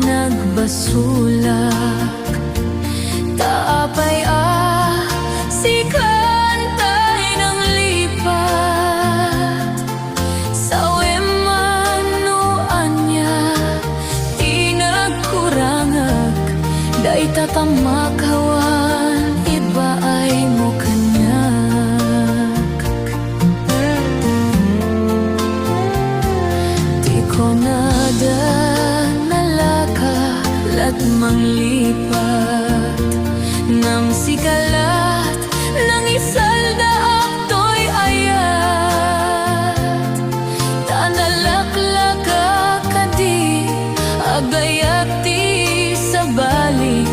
nagbasulak. Taapay si kantay ng lipat. Sa wemanuan niya di nagkurangag. Day tatamakawan iba ay mo kanyak. Di ko nada nalakalat manglipat. Nang sikalat ng isalda akto'y ayat. Tanalaklaka kadi agayati sa balik.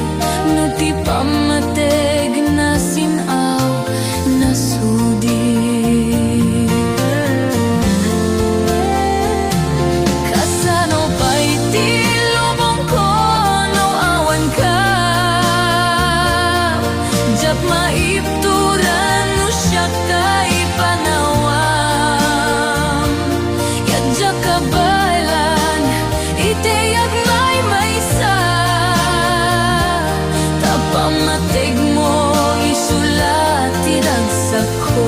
No ti pamateg na sinaw na sudi. Kasano pa'y ti lubong ko no awan ka. Maipturan no siya kay panawam. Yadya kabalan iteyag may sa. Tapamatig mo isulat tiragsak ko.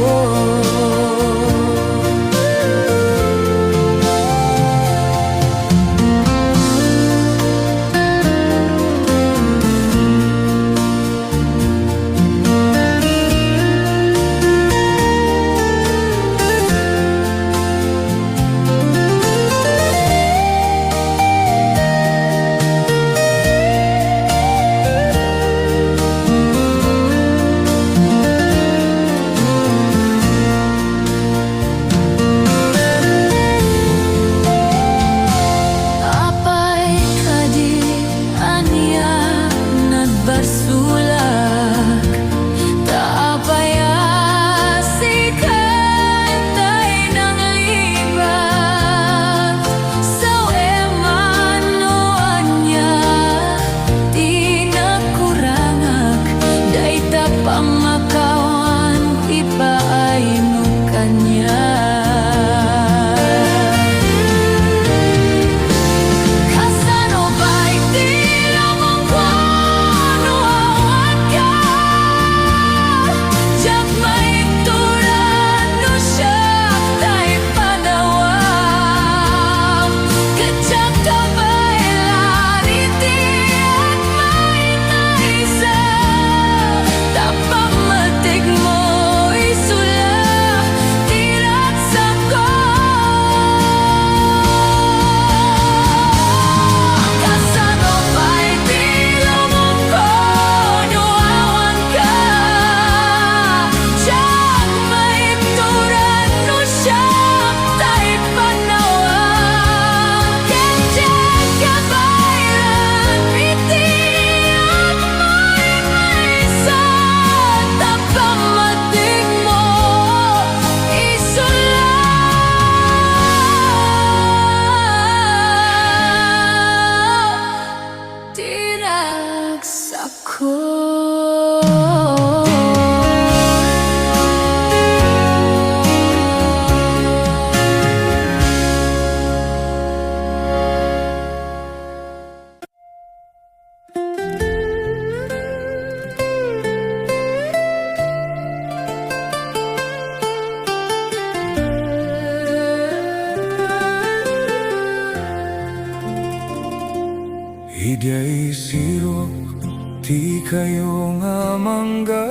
Iday sirok ti kayo nga mangga.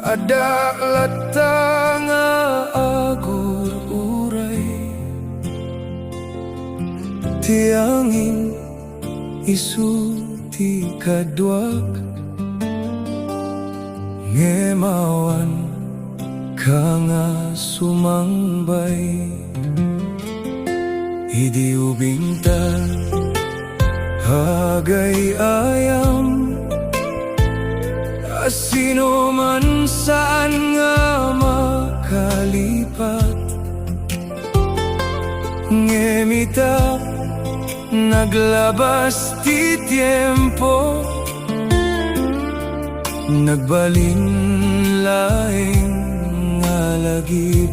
Ada lata nga agur uray. Ti angin isu ti kadwak. Ngemawan ka nga sumangbay. Idi ubingta hagay ayam. Asino man saan nga makalipat. Ngemita naglabas ti tiempo. Nagbalin laing nga lagip.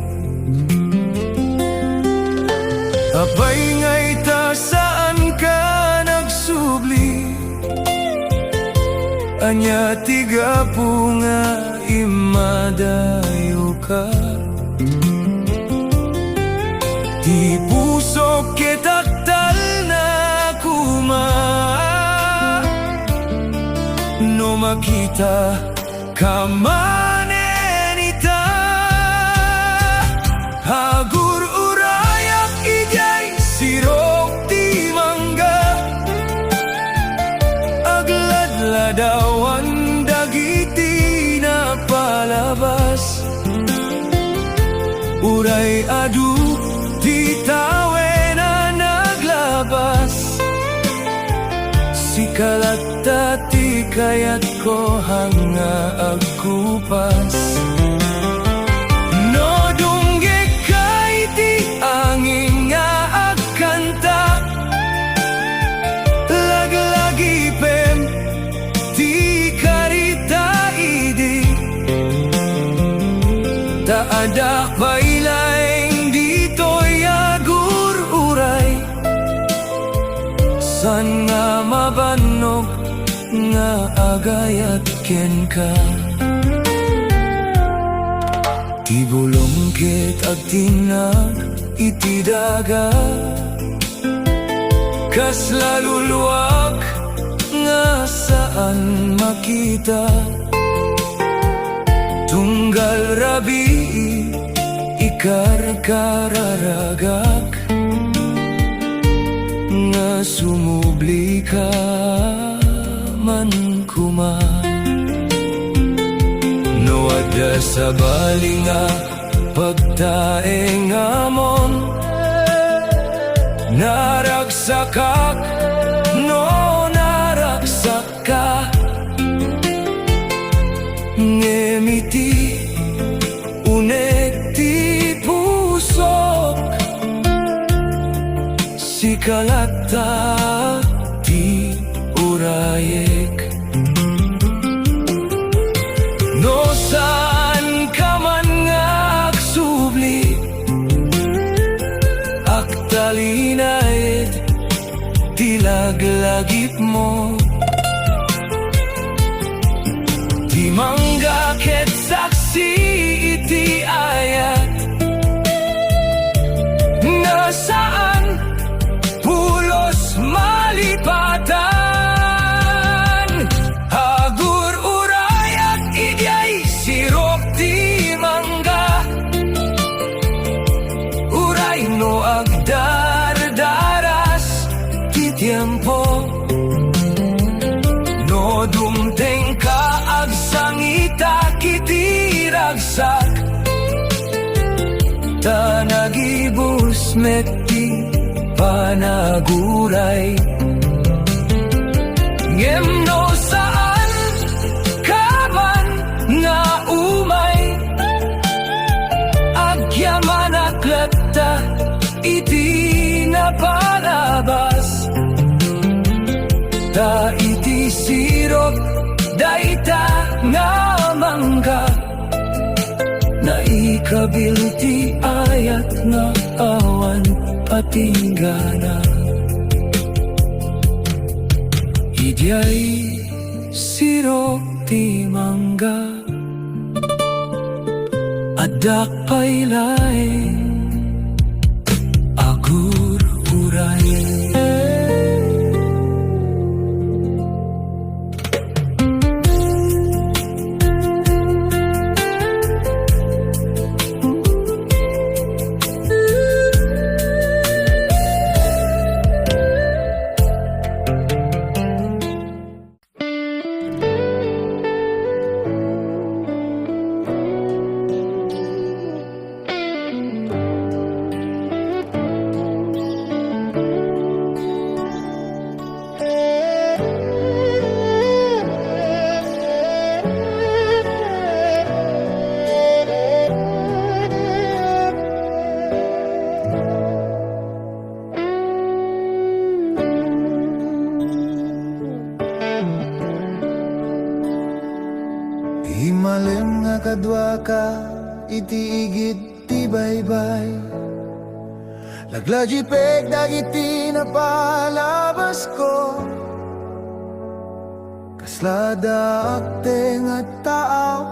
Apay nga'y ta sa anya tiga punga imadayo ka. Di puso kitaktal na kuma, no makita kamanenita. Hagur urayak ijay sirok di mangga, agladladawan dagiti na palabas. Uray adu di tawe na naglabas, sikalat tati kayat ko hanga agkupas. No dungge kay ti angin nga agkanta, laglagi pem ti karita idi. Taada bailaeng dito yagur uray, san nga mabanog nga agayat ken ka. Ti bulong ket agtinag iti daga, kas laluluwag nga saan makita. Tunggal rabi ikar kararagak, nga sumubli ka man kuma. No adda sa balinga pagtaeng amon, naragsakak no naragsaka. Ngemiti unek ti pusok, sikalata ti urayek. No saan ka man nga agsubli, aktalinayet ti laglagip mo. Di mangga ket saksi iti ayat, nasaan pulos malipatan. Hagur urayak idyay sirok ti mangga, uray no agdardaras ti tiempo. No dumteng ka agsangita kiti ragsak, tanagibus meti panaguray. Ngem no saan kaman nga umay, agyaman aklata iti napalabas. Ta iti sirok daita nga mangga, naikabil ti ayat nga awan patinggana. Idyay sirok ti mangga, adak pailaeng agur uray. Himalem nga kadwa ka, iti igid ti baybay. Laglaji pek dagiti na palabas ko, Kaslada akte nga tao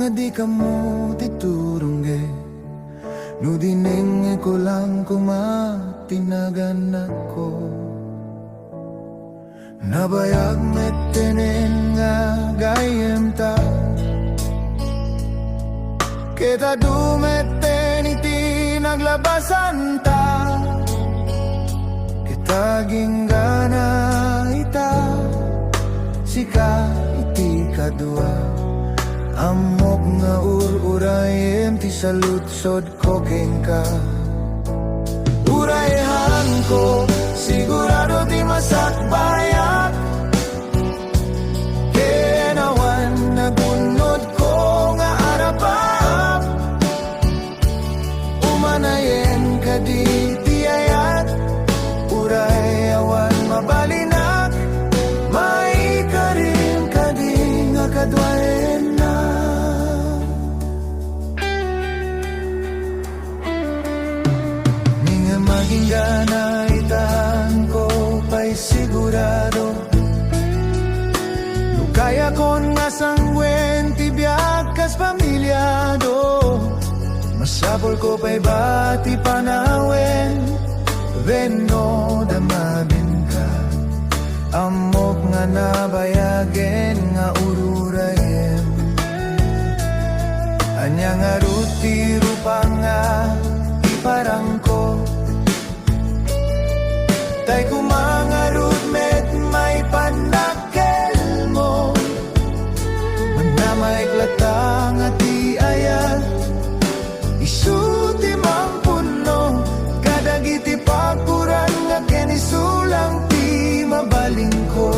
nga di ka mo titurungge. No dinenge ko lang kumatinagan ako. Nabayag metenen nga gayem ta. Kita dumeten iti naglabasan ta. Kita ginggana ita. Sika iti kadua. Amok nga urayem ti salutsod ko kengka. Urayahan ko sigurado ti masakbayak. Kenawan nagunod ko nga arapap. Umanayen ka di tiyayat. Urayawan mabalinak. May karim ka di nga kadwaen na. Minga maging gana itahan ko pa'y sigurado. Lukaya kon nga sangwen tibiyag kas pamilyado. Masapol ko pa'y bati panawen. Veno damabin ka. Amok nga nabayagen nga ururayem. Anya nga ruti rupa nga iparang ko. Tay kumangarut met may panakkel mo. Manamay klatang at iayat. Isuti mang puno. Kadagiti pakuran nga kenisulang ti mabaling ko.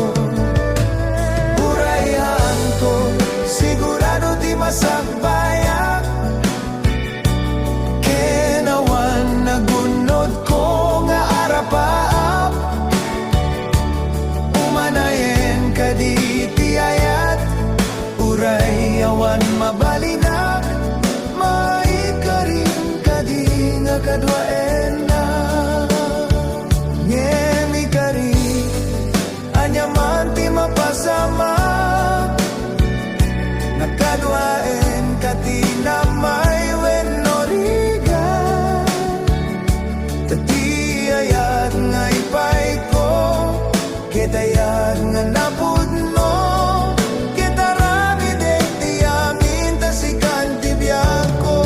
Urayan ko sigurado ti masakbayak. Kenawan nagunod ko nga arapaap. Umanayen ka di tiyayat. Urayawan mabalinak. Maikarin ka di nga kadwaen na. Ngemi ka rin anyaman ti mapasama. Nakadwaen ka ti na may wenoriga. Tatiyayat nga ipay ko. Kitayat nga napudno. Kitarami dek ti amin tasikan ti biyak ko.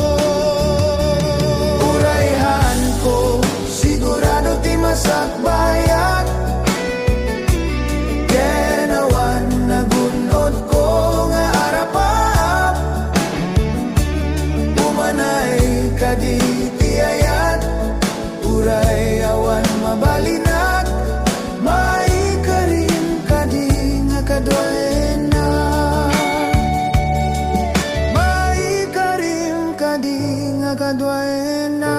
Urayhan ko sigurado ti masakbayak. Kenawan nagunod ko nga arapap. Umanay ka di tiyayat. Urayawan mabalinak. Maikarin ka di nga kadwaen na. Maikarin ka di nga kadwaen na.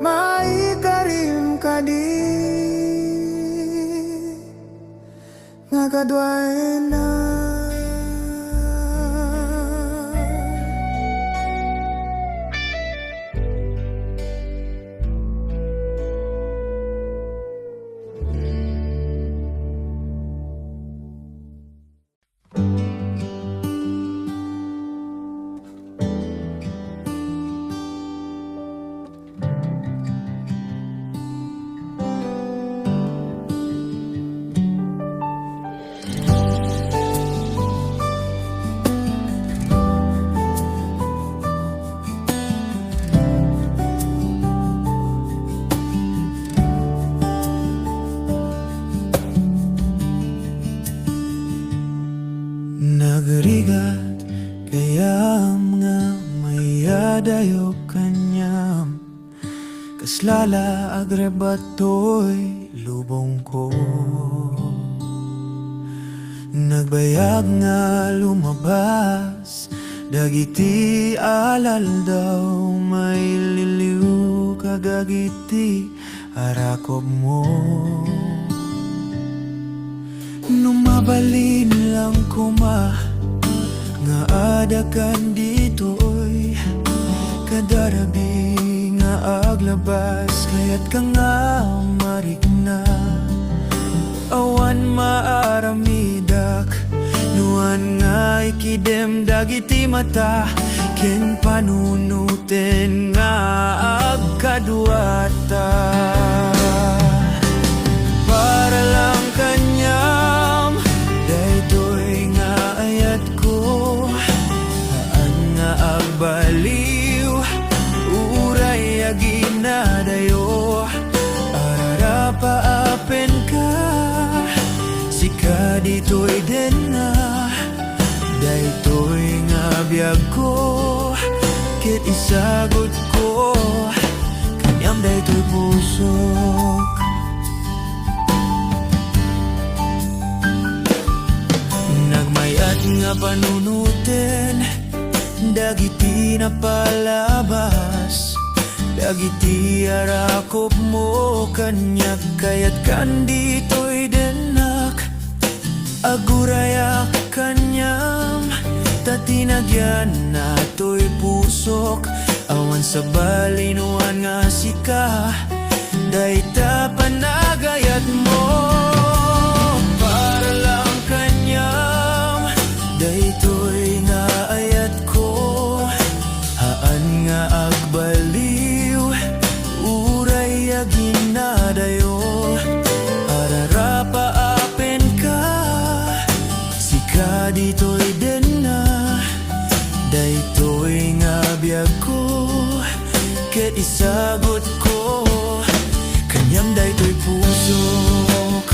Maikarim ka di nga kadwaen na. Nagrigat kayam nga mayadayo kanyam. Kaslala agrebatoy lubong ko. Nagbayag nga lumabas. Dagiti alal daw may liliw. Kagagiti arakob mo. Numabalin lang kuma nga adakan ditoy. Kadarabi nga aglabas kaya't ka nga marikna. awan maaramidak nuan nga ikidem dagiti mata ken panunuten nga agkaduata para lang kanyam daytoy nga ayat ko haan nga agbaliw uray aginadayo arara paapen ka sika ditoy den na daytoy nga biyag ko ket isagot ko kanyam daytoy pusok nagmayat nga panunuten dagiti na palabas dagiti arakop mo kanyak kayat kanditoy denak agurayak kanyam tatinagyan natoy pusok awan sa balinuan nga sika dayta panagayat mo para lang kanyam daytoy nga ayat ko haan nga agbaliw uray aginadayo arara paapen ka sika ditoy den na daytoy nga biyag ko ket isagot ko kanyam daytoy pusok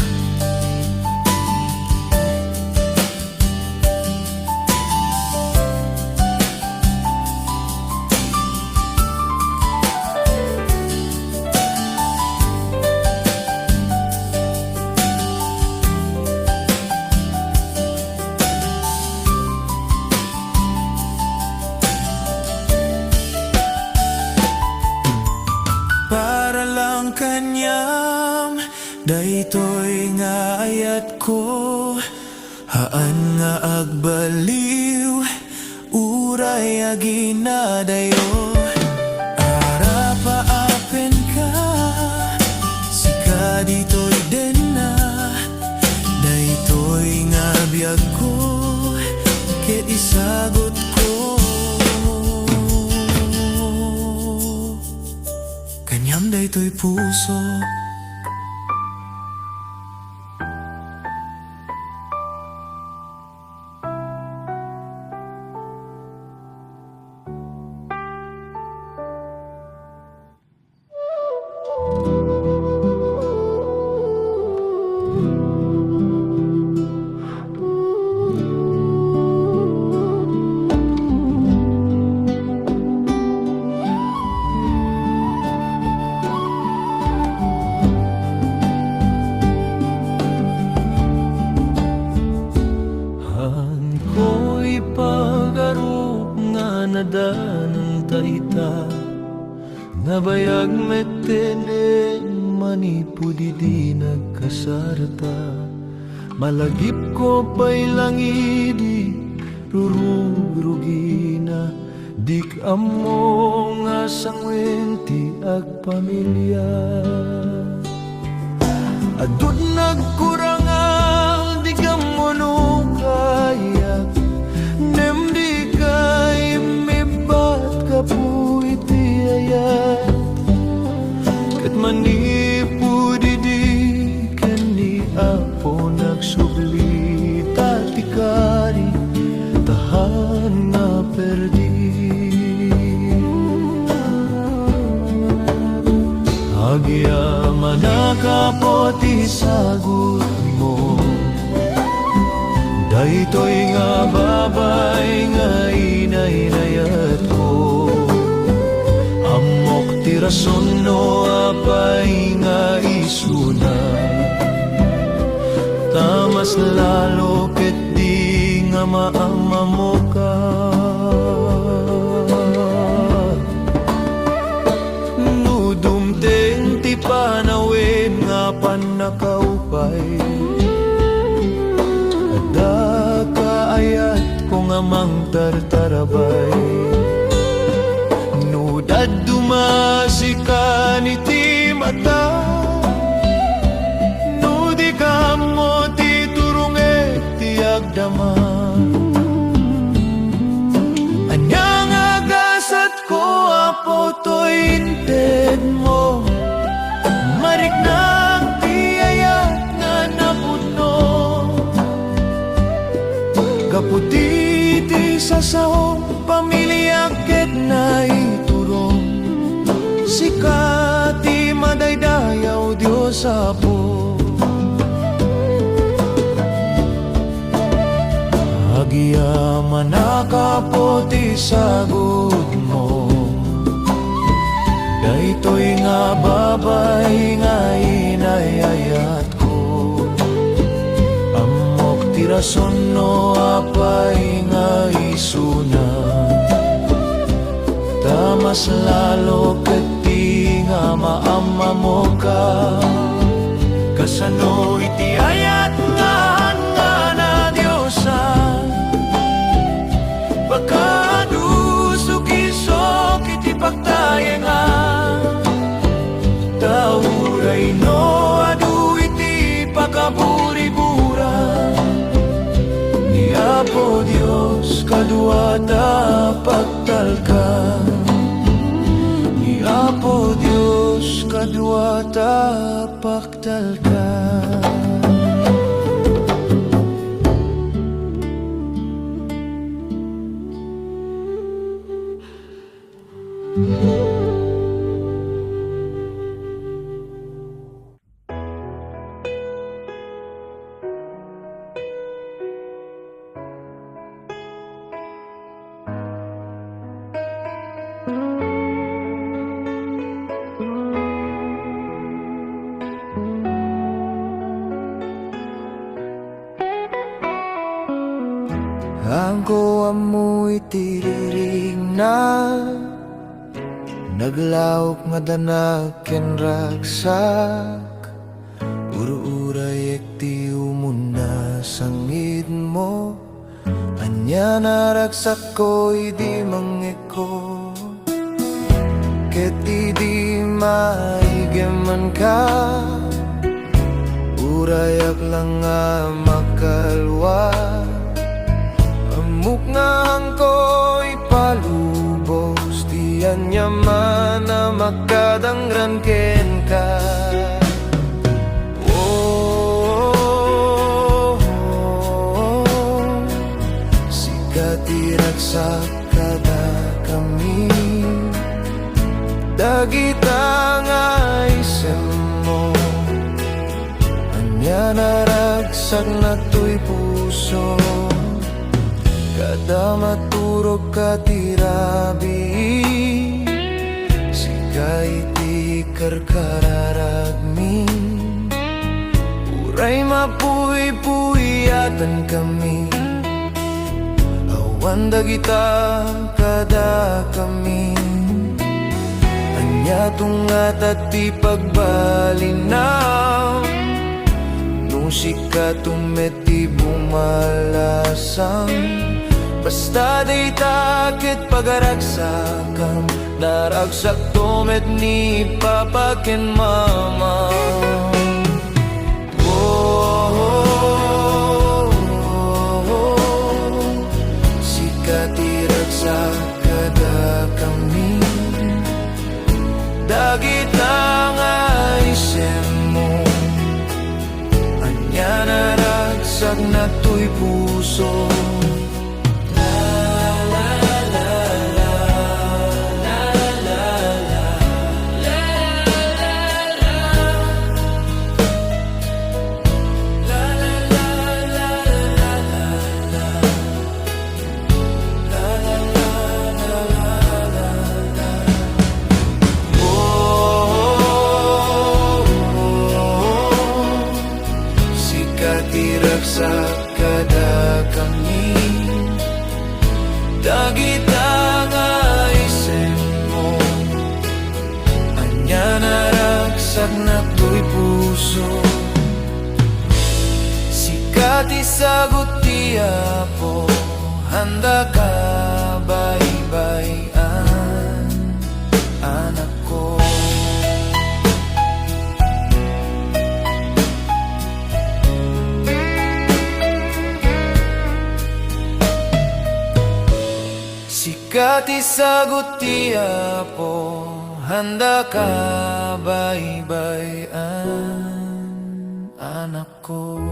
para lang kanyam daytoy nga ayat ko haan nga agbaliw uray aginadayo ara paapen ka sika ditoy den na daytoy nga biyag ko ket isagot ko kanyam daytoy puso ko'y pag-arup nga nadanang taita nabayag metene manipudi di nagkasarata malagip ko pa'y langidi rurugina dik amo nga sangwenti ag pamilya adun nagkurangal di kamono kaya nem di kay mibat ka po iti ayat kat manipu di kani apo nagsubli tatikari tahan na perdi agya manakapoti sagot mo daytoy nga babay nga inayat ko amok ti rason no apay nga isuna tamas lalo ket di nga maama mo ka nudumteng ti panawen nga panakaupay ayat ko nga mang tartarabay nudad dumasikan iti mata nudi kam balik ng tiyayat nga napuno. Kaputiti sa sahong pamilya ket na iturong. Sikati madaydayaw Diyos apo. Agia manakapoti sagot mo. Daytoy nga babay nga inayayat ko. Amok tirason no apay nga isuna. Tamas lalo kati nga maama mo ka. Kasano iti ayat nga na Diyosa. Baka dusukisok iti pagtayenga. Tauray no adu iti pagkaburibura. Ni Apo Dios kadua ta pagtalka. Ni Apo Dios kadua ta pagtalka. Angko amoy tiriring na naglaok nga danak ken ragsak. Puro uray ekti umuna sangid mo. Anya naragsak ko idi mangeko. Ket idi maigeman ka. Urayak lang nga makalwa. Amuk nga angko'y palubos. Diyan yaman na makadangran ken ka. Sikatiraksak kada kami. Dagita nga isem mo. Anya naragsak na to'y puso. Kada maturog ka tirabi. Sikay ti karkararagmi. Uray mapuy-puyatan kami. Awan dagita kada kami. Anya tungat at ti pagbalinaw. Nung sika tumeti bumalasang. Basta day takit pagaragsakam. Naragsak tumet ni papa ken mama. Sikatiragsak kada kami. Dagit lang ay isem mo. Anya naragsak na to'y puso. Sikatiraksak kada kami. Dagita nga isem mo. Anya naragsak na to'y puso. Sikati sagot ti Apo. Handa ka baybayan anak ko. Sikati sagot ti Apo. handa ka baybayan, anak ko.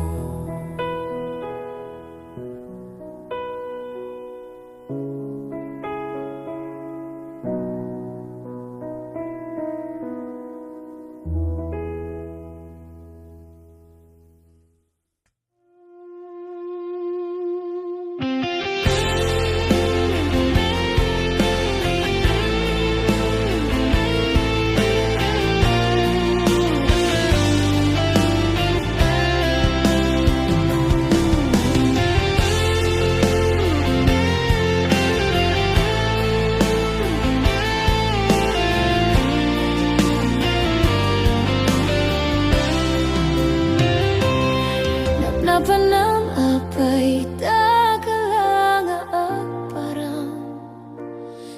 Napanam apay tagalang at parang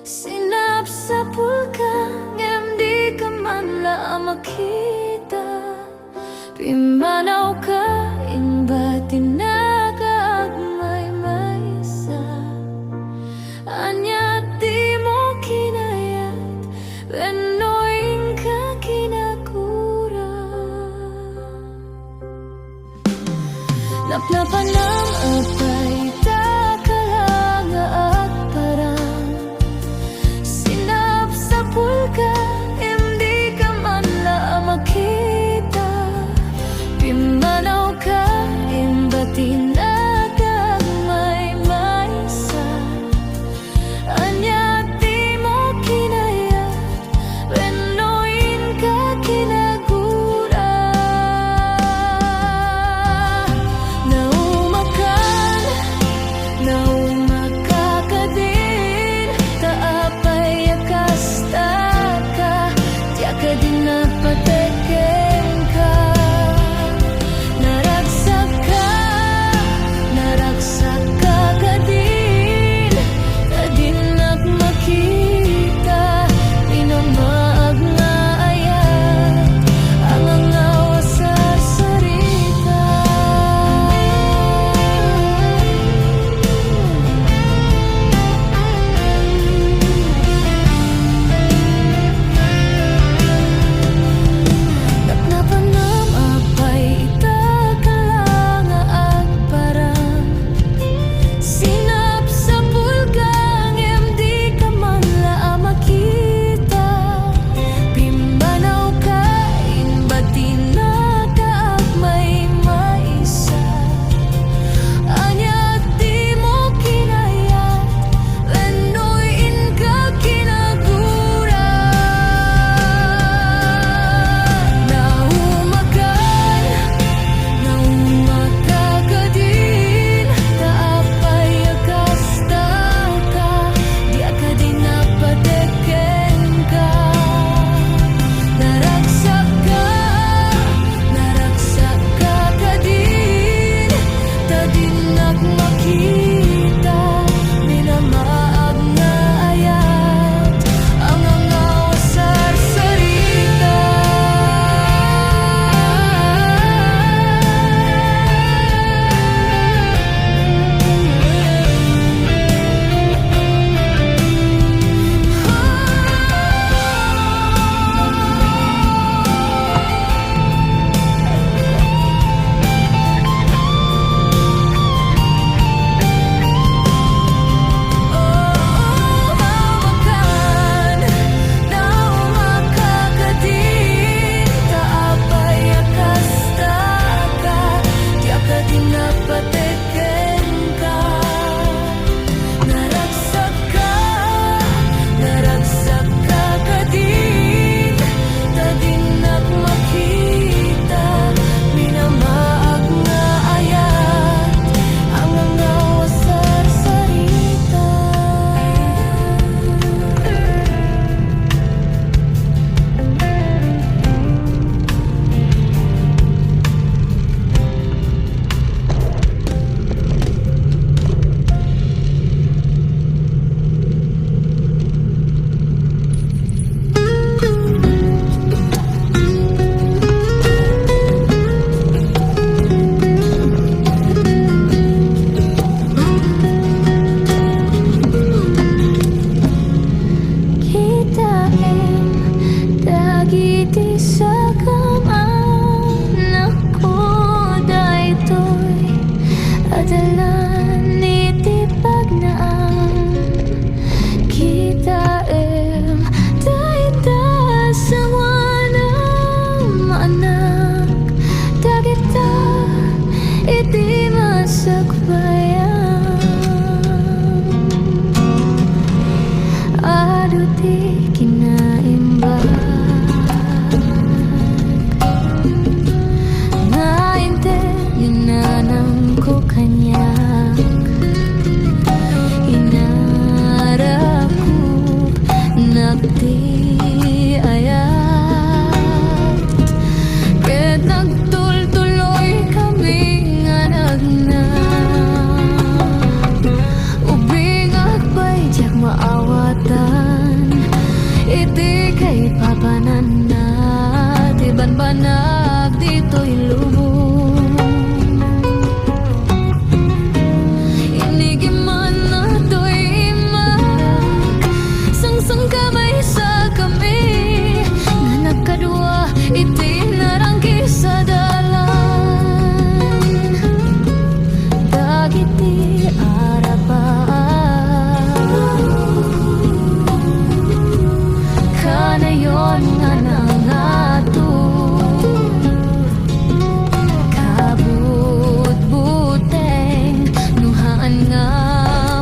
sinap sa pulkang di ka man la makita. Pimanaw ka inba tinagagmay maysa. Anya di mo kinayat benoing ka kinakura. Naplapan ng apay takalang at parang sinap sa pulka, hindi ka man la makita. Pimanaw ka, imbatin at agmay maysa. Anya di mo kinayat, benoin ka kinagura. Naumakan ko kanyak inarap ko nagdi ayat ket nagtultuloy kami nga nagna ubing akbay diyak maawatan iti kay papanan na tiban banag dito'y lubong inigiman na to'y imak sangsang kamay sa kami nga nagkadua iti narangki sa dalan dagiti kanayon nga nangato kabut-buteng nuhaan nga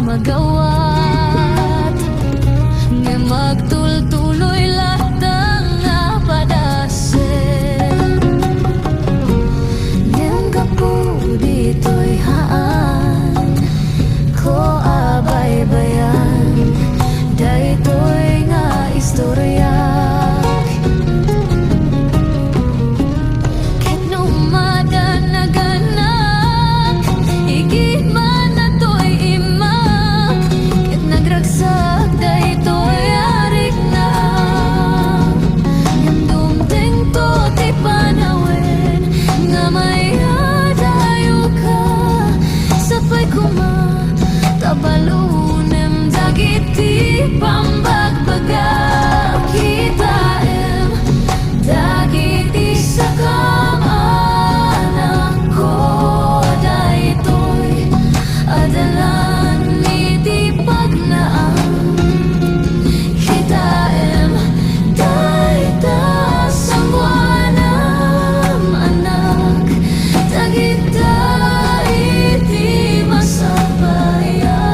magawat nga magtultuloy latang nga padasen ngem kapu dito'y haan ko abay-bayan daytoy nga istorya ket numada naganak igid man na to'y imak ket nagragsak daytoy arik na ngem dumteng to ti panawin nga may adayo ka sapay kuma tabalunem dagiti pambagbaga kita em dagiti sakam anak ko daytoy adalan iti pagnaam kita em dayta sangwanam anak dagita iti masabayan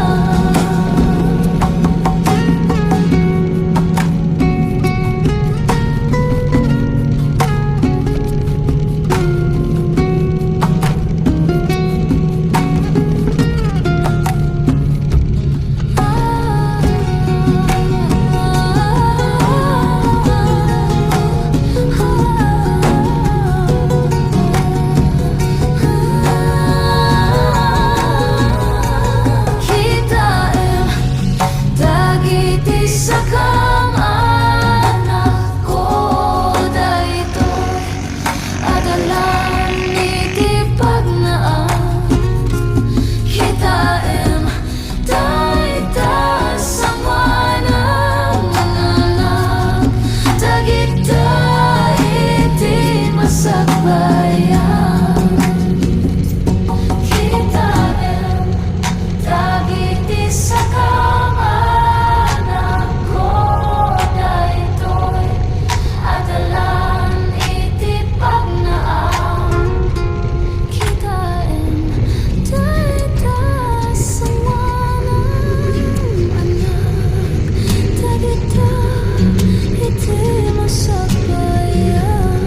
kita em dagiti sakam anak ko daytoy adalan iti pagnaam kita em dayta sangwanam anak dagita iti masakbayan kita em dagiti sakam anak ko daytoy adalan iti pagnaam kita em dayta sangwanam anak dagita iti masakbayan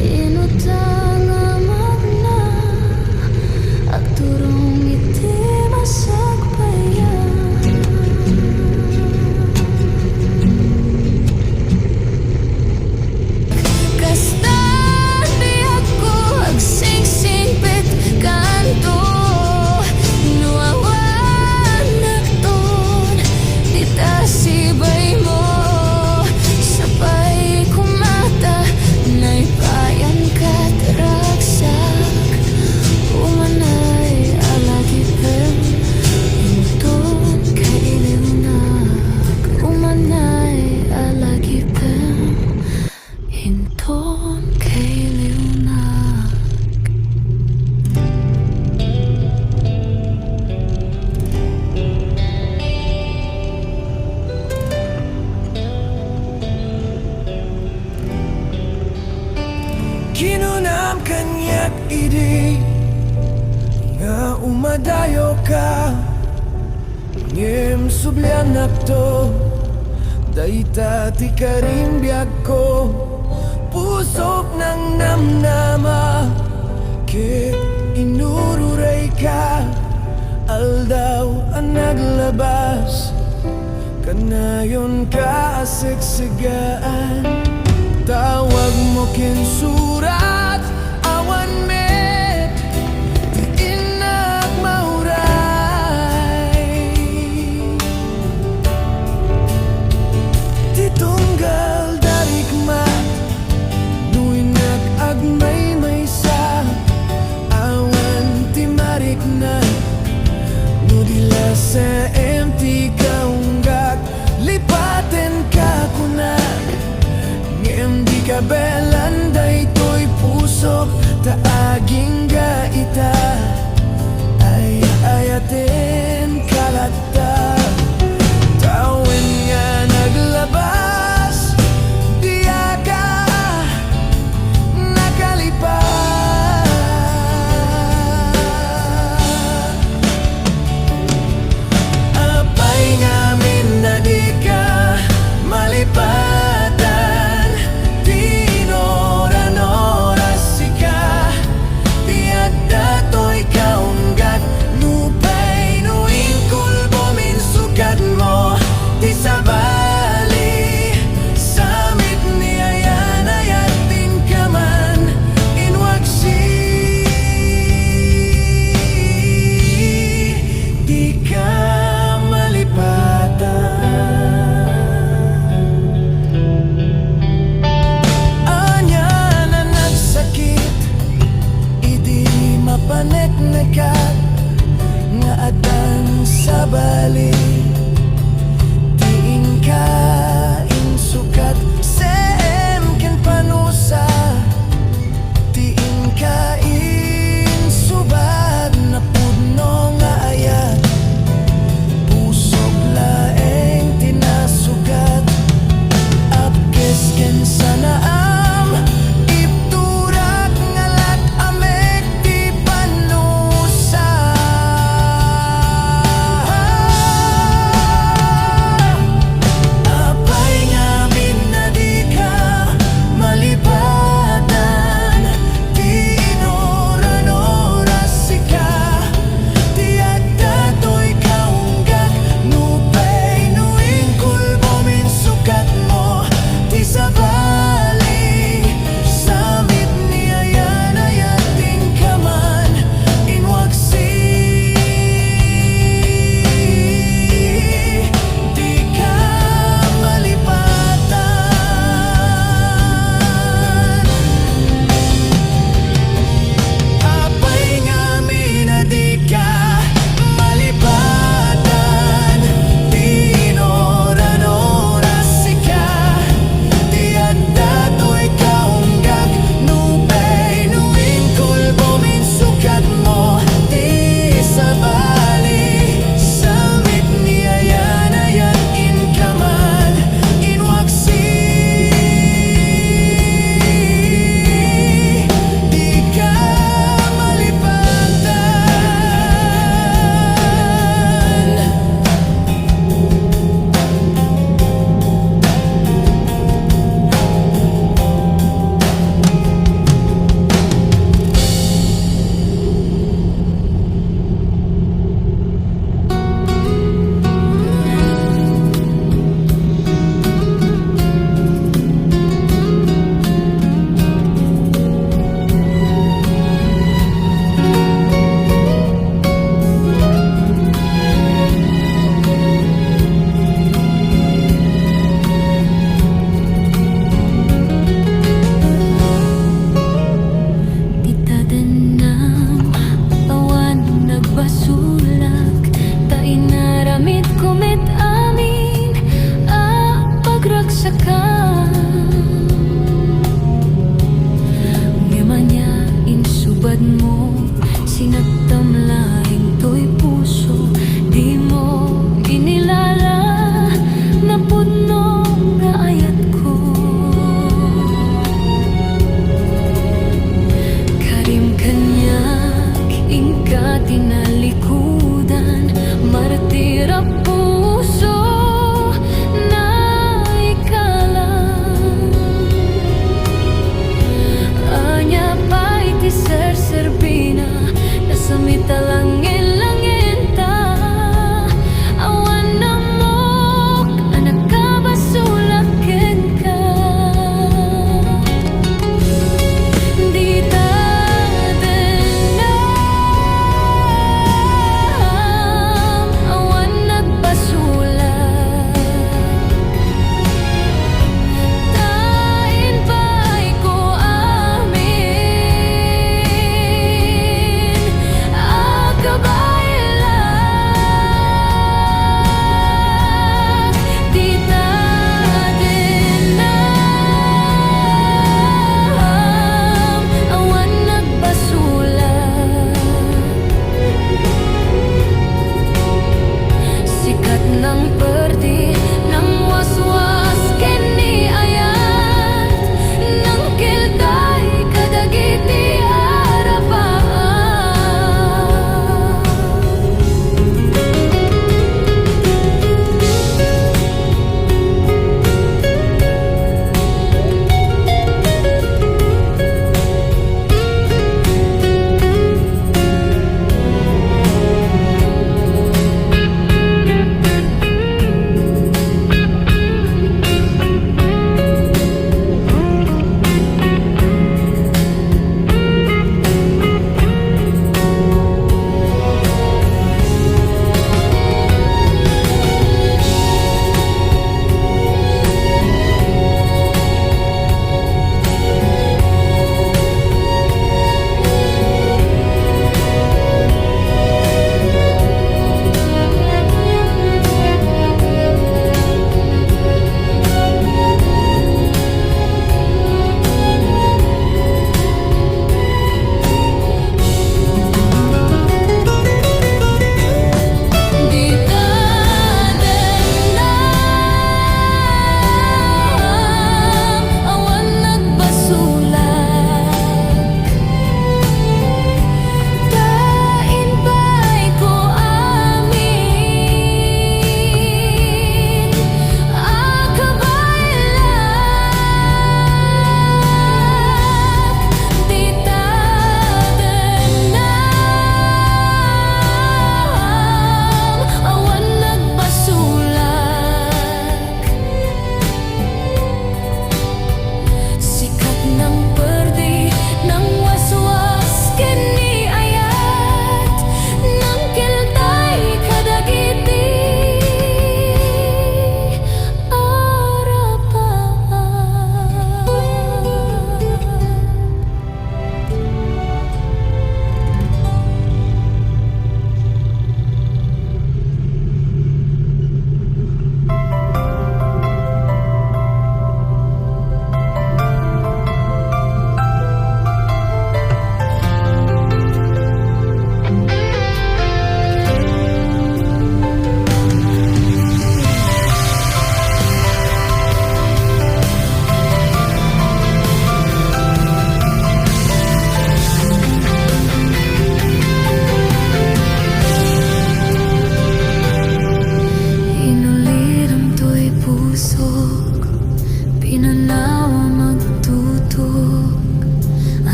inutang magna agturong iti masakbayan kasta di ako agsingsingpit kanto nuawan nagton dita sibay mo sapay kumata naipayan ka taragsak umanay alagipem inton kailiwnag umanay alagipem inton kailiwnag Kinunam kanyak idi nga umadayo ka ngem sublian nakto dayta ti karimbiag ko pusok ng namnama kit naglabas Kanayon ka asiksigaan Tawag mo kinsurat Awan met Di inak mauray Di tunggal darikmat Nuinak agmay may sa Awan ti marik na Nudila sa empty kaunggak Lipaten ka kunag Ngem di ka belanday to'y pusok Taaging ga ita Ay ayate